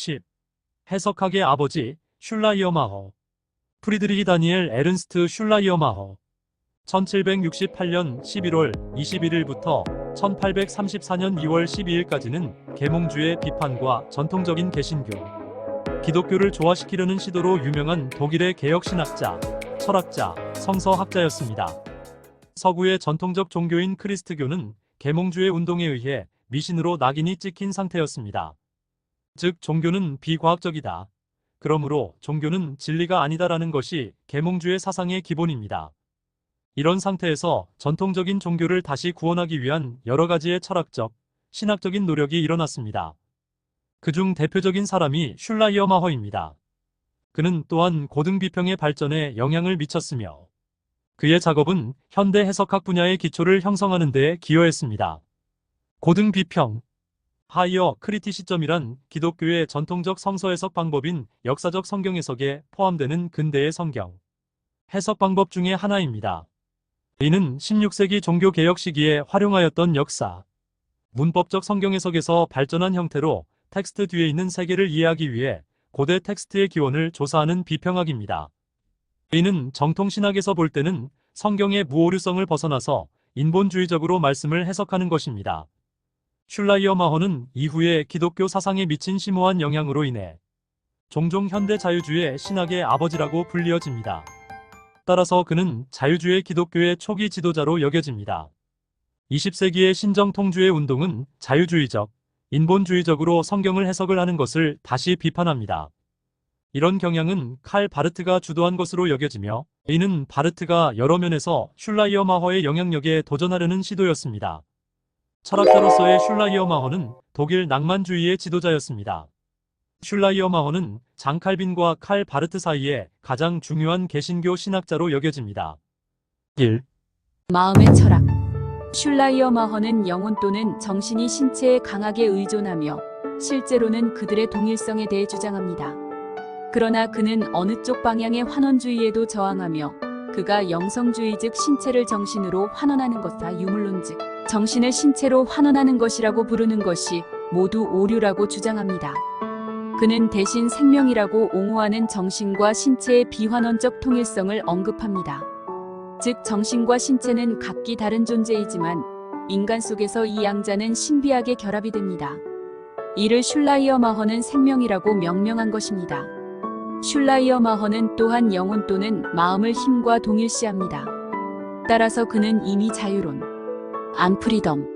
10. 해석학의 아버지 슐라이어마허. 프리드리히 다니엘 에른스트 슐라이어마허. 1768년 11월 21일부터 1834년 2월 12일까지는 계몽주의 비판과 전통적인 개신교, 기독교를 조화시키려는 시도로 유명한 독일의 개혁신학자, 철학자, 성서학자였습니다. 서구의 전통적 종교인 크리스트교는 계몽주의 운동에 의해 미신으로 낙인이 찍힌 상태였습니다. 즉 종교는 비과학적이다. 그러므로 종교는 진리가 아니다라는 것이 계몽주의 사상의 기본입니다. 이런 상태에서 전통적인 종교를 다시 구원하기 위한 여러 가지의 철학적, 신학적인 노력이 일어났습니다. 그중 대표적인 사람이 슐라이어마허입니다. 그는 또한 고등비평의 발전에 영향을 미쳤으며 그의 작업은 현대 해석학 분야의 기초를 형성하는 데 기여했습니다. 고등비평, 하이어 크리티시점이란 기독교의 전통적 성서 해석 방법인 역사적 성경 해석에 포함되는 근대의 성경 해석 방법 중의 하나입니다. 이는 16세기 종교개혁 시기에 활용하였던 역사, 문법적 성경 해석에서 발전한 형태로 텍스트 뒤에 있는 세계를 이해하기 위해 고대 텍스트의 기원을 조사하는 비평학입니다. 이는 정통신학에서 볼 때는 성경의 무오류성을 벗어나서 인본주의적으로 말씀을 해석하는 것입니다. 슐라이어마허는 이후에 기독교 사상에 미친 심오한 영향으로 인해 종종 현대 자유주의 신학의 아버지라고 불리어집니다. 따라서 그는 자유주의 기독교의 초기 지도자로 여겨집니다. 20세기의 신정통주의 운동은 자유주의적, 인본주의적으로 성경을 해석을 하는 것을 다시 비판합니다. 이런 경향은 칼 바르트가 주도한 것으로 여겨지며 이는 바르트가 여러 면에서 슐라이어마허의 영향력에 도전하려는 시도였습니다. 철학자로서의 슐라이어마허는 독일 낭만주의의 지도자였습니다. 슐라이어마허는 장 칼빈과 칼 바르트 사이에 가장 중요한 개신교 신학자로 여겨집니다. 1. 마음의 철학. 슐라이어마허는 영혼 또는 정신이 신체에 강하게 의존하며 실제로는 그들의 동일성에 대해 주장합니다. 그러나 그는 어느 쪽 방향의 환원주의에도 저항하며 그가 영성주의 즉 신체를 정신으로 환원하는 것과 유물론 즉 정신을 신체로 환원하는 것이라고 부르는 것이 모두 오류라고 주장합니다. 그는 대신 생명이라고 옹호하는 정신과 신체의 비환원적 통일성을 언급합니다. 즉 정신과 신체는 각기 다른 존재이지만 인간 속에서 이 양자는 신비하게 결합이 됩니다. 이를 슐라이어마허는 생명이라고 명명한 것입니다. 슐라이어마허는 또한 영혼 또는 마음을 힘과 동일시합니다. 따라서 그는 이미 자유론, 안프리덤,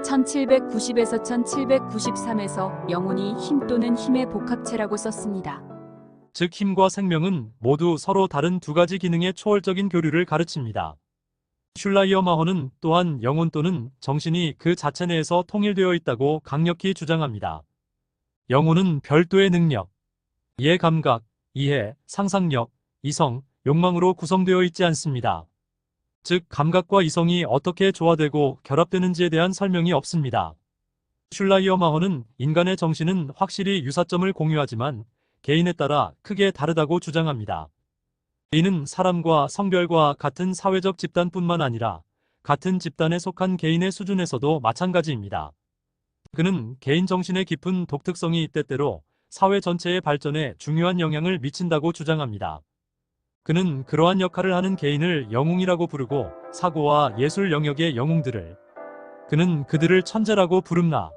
1790에서 1793에서 영혼이 힘 또는 힘의 복합체라고 썼습니다. 즉 힘과 생명은 모두 서로 다른 두 가지 기능의 초월적인 교류를 가르칩니다. 슐라이어마허는 또한 영혼 또는 정신이 그 자체 내에서 통일되어 있다고 강력히 주장합니다. 영혼은 별도의 능력, 이해 감각, 이해, 상상력, 이성, 욕망으로 구성되어 있지 않습니다. 즉 감각과 이성이 어떻게 조화되고 결합되는지에 대한 설명이 없습니다. 슐라이어마허는 인간의 정신은 확실히 유사점을 공유하지만 개인에 따라 크게 다르다고 주장합니다. 이는 사람과 성별과 같은 사회적 집단뿐만 아니라 같은 집단에 속한 개인의 수준에서도 마찬가지입니다. 그는 개인 정신의 깊은 독특성이 때때로 사회 전체의 발전에 중요한 영향을 미친다고 주장합니다. 그는 그러한 역할을 하는 개인을 영웅이라고 부르고 사고와 예술 영역의 영웅들을 그는 그들을 천재라고 부릅니다.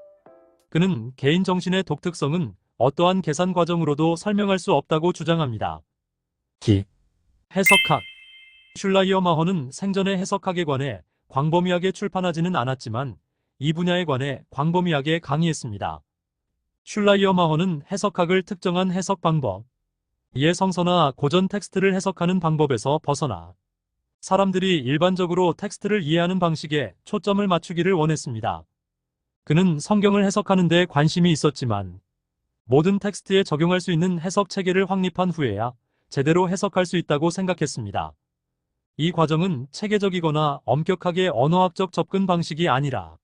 그는 개인 정신의 독특성은 어떠한 계산 과정으로도 설명할 수 없다고 주장합니다. 해석학. 슐라이어마허는 생전의 해석학에 관해 광범위하게 출판하지는 않았지만 이 분야에 관해 광범위하게 강의했습니다. 슐라이어마허는 해석학을 특정한 해석 방법, 이해 성서나 고전 텍스트를 해석하는 방법에서 벗어나 사람들이 일반적으로 텍스트를 이해하는 방식에 초점을 맞추기를 원했습니다. 그는 성경을 해석하는 데 관심이 있었지만 모든 텍스트에 적용할 수 있는 해석 체계를 확립한 후에야 제대로 해석할 수 있다고 생각했습니다. 이 과정은 체계적이거나 엄격하게 언어학적 접근 방식이 아니라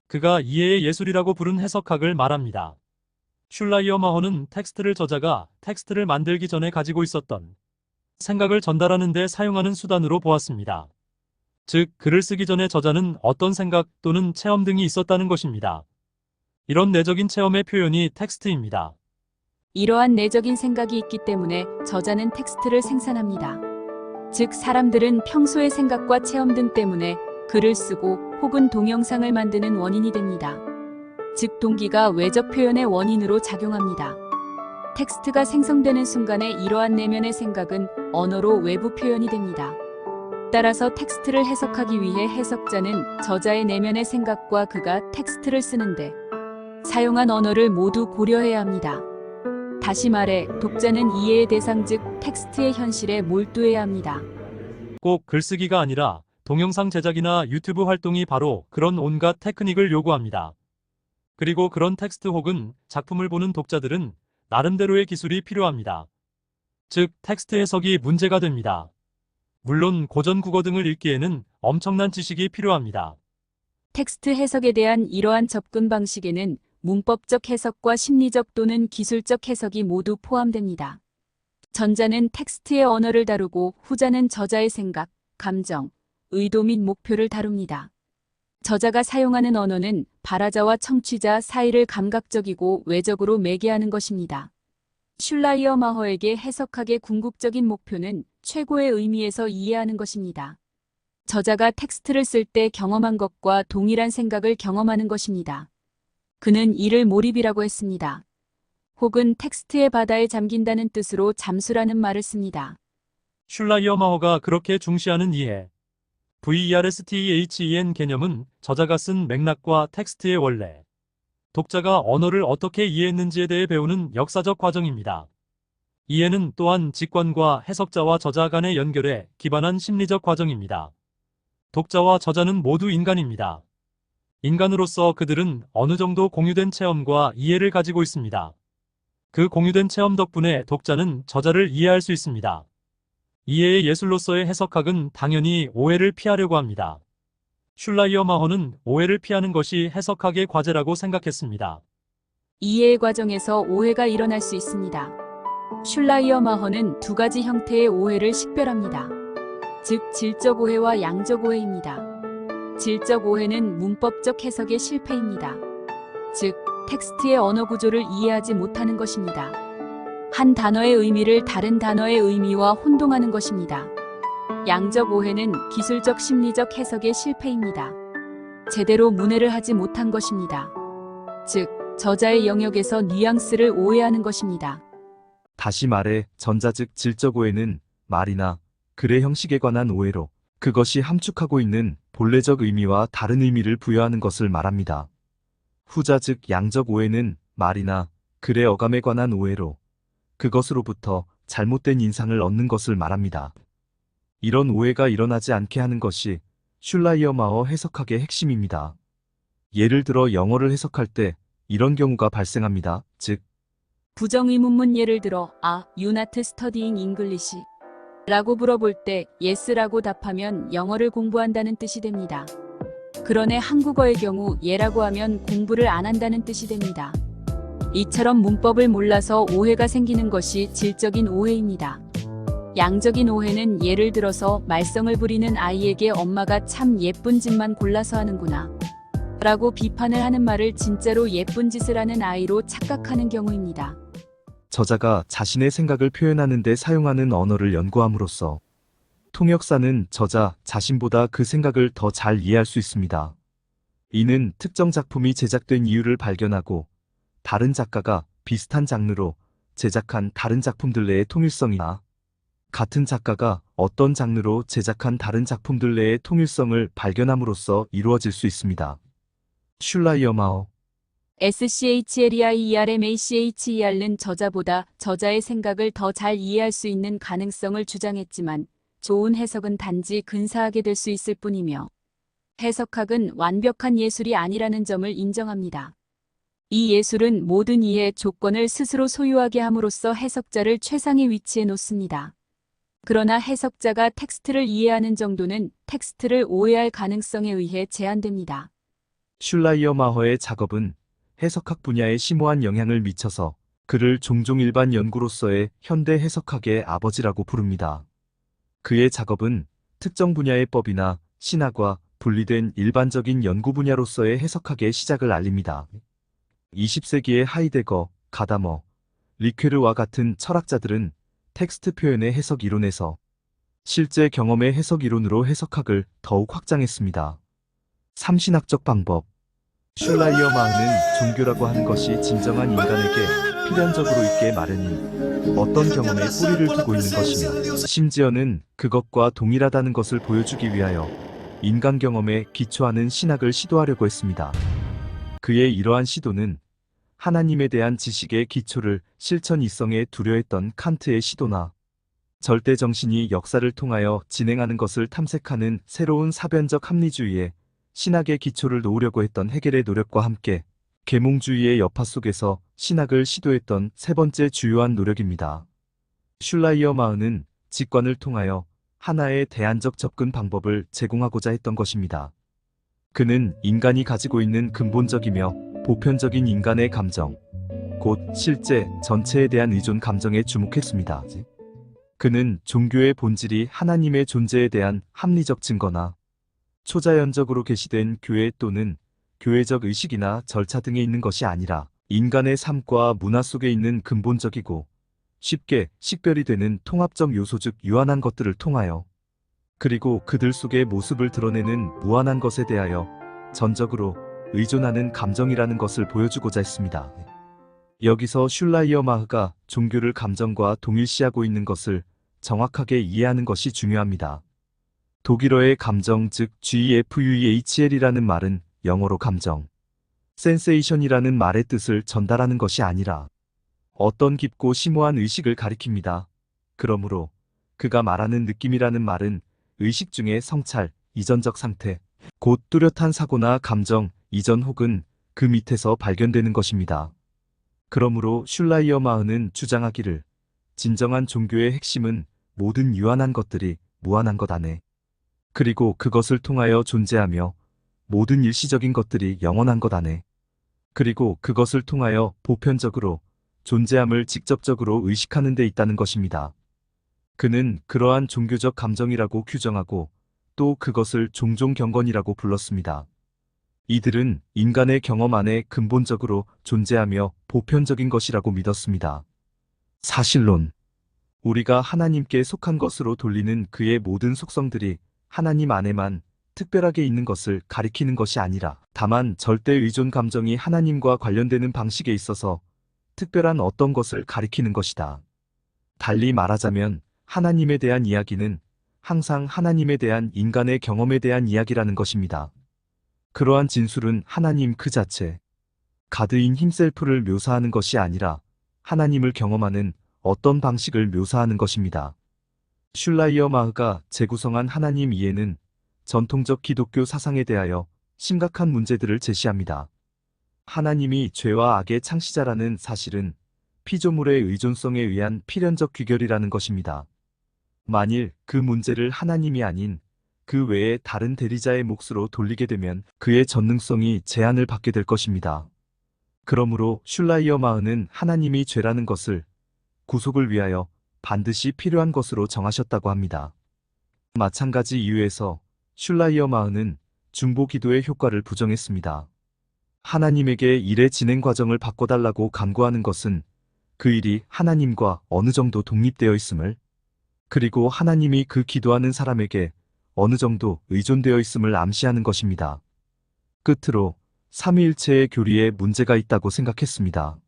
그가 이해의 예술이라고 부른 해석학을 말합니다. 슐라이어마허는 텍스트를 저자가 텍스트를 만들기 전에 가지고 있었던 생각을 전달하는 데 사용하는 수단으로 보았습니다. 즉, 글을 쓰기 전에 저자는 어떤 생각 또는 체험 등이 있었다는 것입니다. 이런 내적인 체험의 표현이 텍스트입니다. 이러한 내적인 생각이 있기 때문에 저자는 텍스트를 생산합니다. 즉, 사람들은 평소의 생각과 체험 등 때문에 글을 쓰고 혹은 동영상을 만드는 원인이 됩니다. 즉, 동기가 외적 표현의 원인으로 작용합니다. 텍스트가 생성되는 순간에 이러한 내면의 생각은 언어로 외부 표현이 됩니다. 따라서 텍스트를 해석하기 위해 해석자는 저자의 내면의 생각과 그가 텍스트를 쓰는데 사용한 언어를 모두 고려해야 합니다. 다시 말해 독자는 이해의 대상 즉 텍스트의 현실에 몰두해야 합니다. 꼭 글쓰기가 아니라 동영상 제작이나 유튜브 활동이 바로 그런 온갖 테크닉을 요구합니다. 그리고 그런 텍스트 혹은 작품을 보는 독자들은 나름대로의 기술이 필요합니다. 즉, 텍스트 해석이 문제가 됩니다. 물론 고전 국어 등을 읽기에는 엄청난 지식이 필요합니다. 텍스트 해석에 대한 이러한 접근 방식에는 문법적 해석과 심리적 또는 기술적 해석이 모두 포함됩니다. 전자는 텍스트의 언어를 다루고 후자는 저자의 생각, 감정, 의도 및 목표를 다룹니다. 저자가 사용하는 언어는 발화자와 청취자 사이를 감각적이고 외적으로 매개하는 것입니다. 슐라이어마허에게 해석학의 궁극적인 목표는 최고의 의미에서 이해하는 것입니다. 저자가 텍스트를 쓸 때 경험한 것과 동일한 생각을 경험하는 것입니다. 그는 이를 몰입이라고 했습니다. 혹은 텍스트의 바다에 잠긴다는 뜻으로 잠수라는 말을 씁니다. 슐라이어마허가 그렇게 중시하는 이해. VERSTEHEN 개념은 저자가 쓴 맥락과 텍스트의 원래, 독자가 언어를 어떻게 이해했는지에 대해 배우는 역사적 과정입니다. 이해는 또한 직관과 해석자와 저자 간의 연결에 기반한 심리적 과정입니다. 독자와 저자는 모두 인간입니다. 인간으로서 그들은 어느 정도 공유된 체험과 이해를 가지고 있습니다. 그 공유된 체험 덕분에 독자는 저자를 이해할 수 있습니다. 이해의 예술로서의 해석학은 당연히 오해를 피하려고 합니다. 슐라이어마허는 오해를 피하는 것이 해석학의 과제라고 생각했습니다. 이해의 과정에서 오해가 일어날 수 있습니다. 슐라이어마허는 두 가지 형태의 오해를 식별합니다. 즉, 질적 오해와 양적 오해입니다. 질적 오해는 문법적 해석의 실패입니다. 즉, 텍스트의 언어 구조를 이해하지 못하는 것입니다. 한 단어의 의미를 다른 단어의 의미와 혼동하는 것입니다. 양적 오해는 기술적 심리적 해석의 실패입니다. 제대로 문해를 하지 못한 것입니다. 즉, 저자의 영역에서 뉘앙스를 오해하는 것입니다. 다시 말해 전자 즉 질적 오해는 말이나 글의 형식에 관한 오해로 그것이 함축하고 있는 본래적 의미와 다른 의미를 부여하는 것을 말합니다. 후자 즉 양적 오해는 말이나 글의 어감에 관한 오해로 그것으로부터 잘못된 인상을 얻는 것을 말합니다. 이런 오해가 일어나지 않게 하는 것이 슐라이어마허 해석학의 핵심입니다. 예를 들어 영어를 해석할 때 이런 경우가 발생합니다. 즉, 부정의문문 예를 들어 You not studying English? 라고 물어볼 때 Yes라고 답하면 영어를 공부한다는 뜻이 됩니다. 그러나 한국어의 경우 예라고 하면 공부를 안 한다는 뜻이 됩니다. 이처럼 문법을 몰라서 오해가 생기는 것이 질적인 오해입니다. 양적인 오해는 예를 들어서 말썽을 부리는 아이에게 엄마가 참 예쁜 짓만 골라서 하는구나 라고 비판을 하는 말을 진짜로 예쁜 짓을 하는 아이로 착각하는 경우입니다. 저자가 자신의 생각을 표현하는 데 사용하는 언어를 연구함으로써 통역사는 저자 자신보다 그 생각을 더 잘 이해할 수 있습니다. 이는 특정 작품이 제작된 이유를 발견하고 다른 작가가 비슷한 장르로 제작한 다른 작품들 내의 통일성이나 같은 작가가 어떤 장르로 제작한 다른 작품들 내의 통일성을 발견함으로써 이루어질 수 있습니다. 슐라이어마허 SCHLEIRMACHER는 저자보다 저자의 생각을 더 잘 이해할 수 있는 가능성을 주장했지만 좋은 해석은 단지 근사하게 될 수 있을 뿐이며 해석학은 완벽한 예술이 아니라는 점을 인정합니다. 이 예술은 모든 이해 조건을 스스로 소유하게 함으로써 해석자를 최상의 위치에 놓습니다. 그러나 해석자가 텍스트를 이해하는 정도는 텍스트를 오해할 가능성에 의해 제한됩니다. 슐라이어마허의 작업은 해석학 분야에 심오한 영향을 미쳐서 그를 종종 일반 연구로서의 현대 해석학의 아버지라고 부릅니다. 그의 작업은 특정 분야의 법이나 신학과 분리된 일반적인 연구 분야로서의 해석학의 시작을 알립니다. 20세기의 하이데거, 가다머, 리케르와 같은 철학자들은 텍스트 표현의 해석 이론에서 실제 경험의 해석 이론으로 해석학을 더욱 확장했습니다. 삼신학적 방법. 슐라이어마흐는 종교라고 하는 것이 진정한 인간에게 필연적으로 있게 마련인 어떤 경험에 뿌리를 두고 있는 것이며 심지어는 그것과 동일하다는 것을 보여주기 위하여 인간 경험에 기초하는 신학을 시도하려고 했습니다. 그의 이러한 시도는 하나님에 대한 지식의 기초를 실천 이성에 두려 했던 칸트의 시도나 절대 정신이 역사를 통하여 진행하는 것을 탐색하는 새로운 사변적 합리주의에 신학의 기초를 놓으려고 했던 헤겔의 노력과 함께 계몽주의의 여파 속에서 신학을 시도했던 세 번째 주요한 노력입니다. 슐라이어마흐는 직관을 통하여 하나의 대안적 접근 방법을 제공하고자 했던 것입니다. 그는 인간이 가지고 있는 근본적이며 보편적인 인간의 감정, 곧 실제 전체에 대한 의존 감정에 주목했습니다. 그는 종교의 본질이 하나님의 존재에 대한 합리적 증거나 초자연적으로 계시된 교회 또는 교회적 의식이나 절차 등에 있는 것이 아니라 인간의 삶과 문화 속에 있는 근본적이고 쉽게 식별이 되는 통합적 요소 즉 유한한 것들을 통하여 그리고 그들 속의 모습을 드러내는 무한한 것에 대하여 전적으로 의존하는 감정이라는 것을 보여주고자 했습니다. 여기서 슐라이어마흐가 종교를 감정과 동일시하고 있는 것을 정확하게 이해하는 것이 중요합니다. 독일어의 감정 즉 GFUEHL이라는 말은 영어로 감정, 센세이션이라는 말의 뜻을 전달하는 것이 아니라 어떤 깊고 심오한 의식을 가리킵니다. 그러므로 그가 말하는 느낌이라는 말은 의식 중의 성찰, 이전적 상태, 곧 뚜렷한 사고나 감정, 이전 혹은 그 밑에서 발견되는 것입니다. 그러므로 슐라이어마흐는 주장하기를 진정한 종교의 핵심은 모든 유한한 것들이 무한한 것 안에 그리고 그것을 통하여 존재하며 모든 일시적인 것들이 영원한 것 안에 그리고 그것을 통하여 보편적으로 존재함을 직접적으로 의식하는 데 있다는 것입니다. 그는 그러한 종교적 감정이라고 규정하고 또 그것을 종종 경건이라고 불렀습니다. 이들은 인간의 경험 안에 근본적으로 존재하며 보편적인 것이라고 믿었습니다. 사실론. 우리가 하나님께 속한 것으로 돌리는 그의 모든 속성들이 하나님 안에만 특별하게 있는 것을 가리키는 것이 아니라 다만 절대 의존 감정이 하나님과 관련되는 방식에 있어서 특별한 어떤 것을 가리키는 것이다. 달리 말하자면 하나님에 대한 이야기는 항상 하나님에 대한 인간의 경험에 대한 이야기라는 것입니다. 그러한 진술은 하나님 그 자체, 가드인 힘셀프를 묘사하는 것이 아니라 하나님을 경험하는 어떤 방식을 묘사하는 것입니다. 슐라이어마흐가 재구성한 하나님 이해는 전통적 기독교 사상에 대하여 심각한 문제들을 제시합니다. 하나님이 죄와 악의 창시자라는 사실은 피조물의 의존성에 의한 필연적 귀결이라는 것입니다. 만일 그 문제를 하나님이 아닌 그 외의 다른 대리자의 몫으로 돌리게 되면 그의 전능성이 제한을 받게 될 것입니다. 그러므로 슐라이어마흐는 하나님이 죄라는 것을 구속을 위하여 반드시 필요한 것으로 정하셨다고 합니다. 마찬가지 이유에서 슐라이어마흐는 중보 기도의 효과를 부정했습니다. 하나님에게 일의 진행 과정을 바꿔달라고 간구하는 것은 그 일이 하나님과 어느 정도 독립되어 있음을 그리고 하나님이 그 기도하는 사람에게 어느 정도 의존되어 있음을 암시하는 것입니다. 끝으로 삼위일체의 교리에 문제가 있다고 생각했습니다.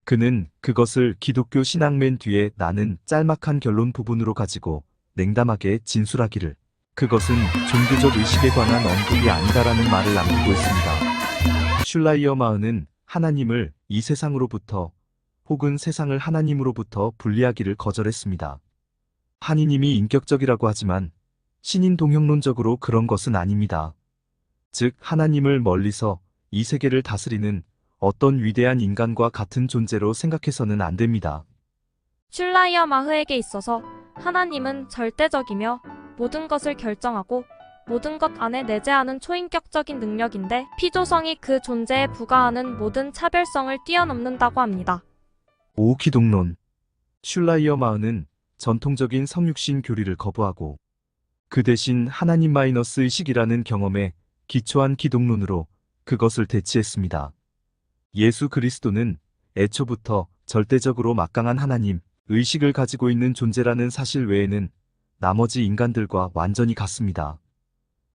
그는 그것을 기독교 신학 맨 뒤에 나는 짤막한 결론 부분으로 가지고 냉담하게 진술하기를 그것은 종교적 의식에 관한 언급이 아니다라는 말을 남기고 있습니다. 슐라이어마흐는 하나님을 이 세상으로부터 혹은 세상을 하나님으로부터 분리하기를 거절했습니다. 하느님이 인격적이라고 하지만 신인 동형론적으로 그런 것은 아닙니다. 즉 하나님을 멀리서 이 세계를 다스리는 어떤 위대한 인간과 같은 존재로 생각해서는 안 됩니다. 슐라이어마흐에게 있어서 하나님은 절대적이며 모든 것을 결정하고 모든 것 안에 내재하는 초인격적인 능력인데 피조성이 그 존재에 부과하는 모든 차별성을 뛰어넘는다고 합니다. 오기독론. 슐라이어마흐는 전통적인 성육신 교리를 거부하고 그 대신 하나님 의식이라는 경험에 기초한 기독론으로 그것을 대치했습니다. 예수 그리스도는 애초부터 절대적으로 막강한 하나님, 의식을 가지고 있는 존재라는 사실 외에는 나머지 인간들과 완전히 같습니다.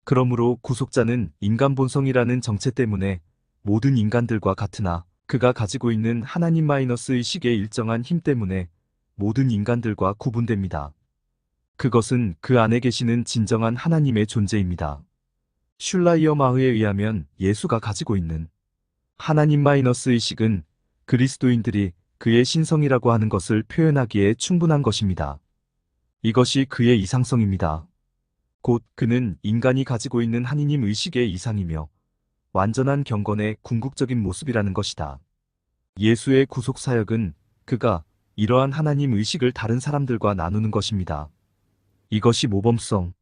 그러므로 구속자는 인간 본성이라는 정체 때문에 모든 인간들과 같으나 그가 가지고 있는 하나님 의식의 일정한 힘 때문에 모든 인간들과 구분됩니다. 그것은 그 안에 계시는 진정한 하나님의 존재입니다. 슐라이어 마흐에 의하면 예수가 가지고 있는 하나님 의식은 그리스도인들이 그의 신성이라고 하는 것을 표현하기에 충분한 것입니다. 이것이 그의 이상성입니다. 곧 그는 인간이 가지고 있는 하나님 의식의 이상이며 완전한 경건의 궁극적인 모습이라는 것이다. 예수의 구속 사역은 그가 이러한 하나님 의식을 다른 사람들과 나누는 것입니다. 이것이 모범성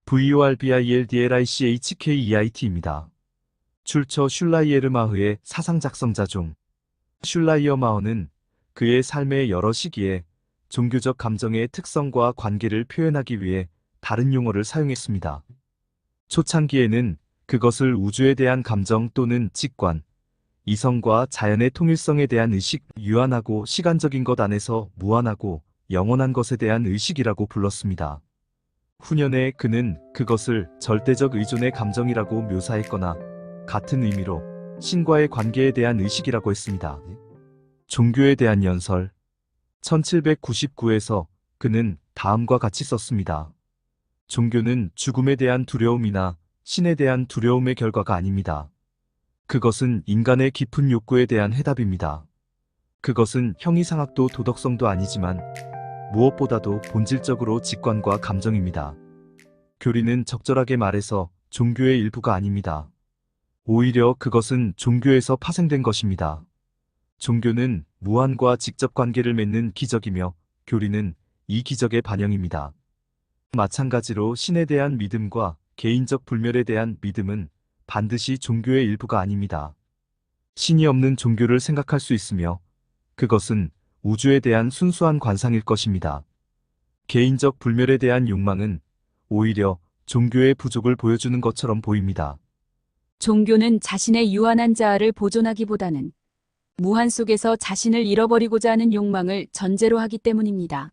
VORBILDLICHKEIT입니다. 출처 슐라이에르 마흐의 사상 작성자 중 슐라이어 마흐는 그의 삶의 여러 시기에 종교적 감정의 특성과 관계를 표현하기 위해 다른 용어를 사용했습니다. 초창기에는 그것을 우주에 대한 감정 또는 직관, 이성과 자연의 통일성에 대한 의식, 유한하고 시간적인 것 안에서 무한하고 영원한 것에 대한 의식이라고 불렀습니다. 후년에 그는 그것을 절대적 의존의 감정이라고 묘사했거나 같은 의미로 신과의 관계에 대한 의식이라고 했습니다. 종교에 대한 연설 1799에서 그는 다음과 같이 썼습니다. 종교는 죽음에 대한 두려움이나 신에 대한 두려움의 결과가 아닙니다. 그것은 인간의 깊은 욕구에 대한 해답입니다. 그것은 형이상학도 도덕성도 아니지만 무엇보다도 본질적으로 직관과 감정입니다. 교리는 적절하게 말해서 종교의 일부가 아닙니다. 오히려 그것은 종교에서 파생된 것입니다. 종교는 무한과 직접 관계를 맺는 기적이며 교리는 이 기적의 반영입니다. 마찬가지로 신에 대한 믿음과 개인적 불멸에 대한 믿음은 반드시 종교의 일부가 아닙니다. 신이 없는 종교를 생각할 수 있으며 그것은 우주에 대한 순수한 관상일 것입니다. 개인적 불멸에 대한 욕망은 오히려 종교의 부족을 보여주는 것처럼 보입니다. 종교는 자신의 유한한 자아를 보존하기보다는 무한 속에서 자신을 잃어버리고자 하는 욕망을 전제로 하기 때문입니다.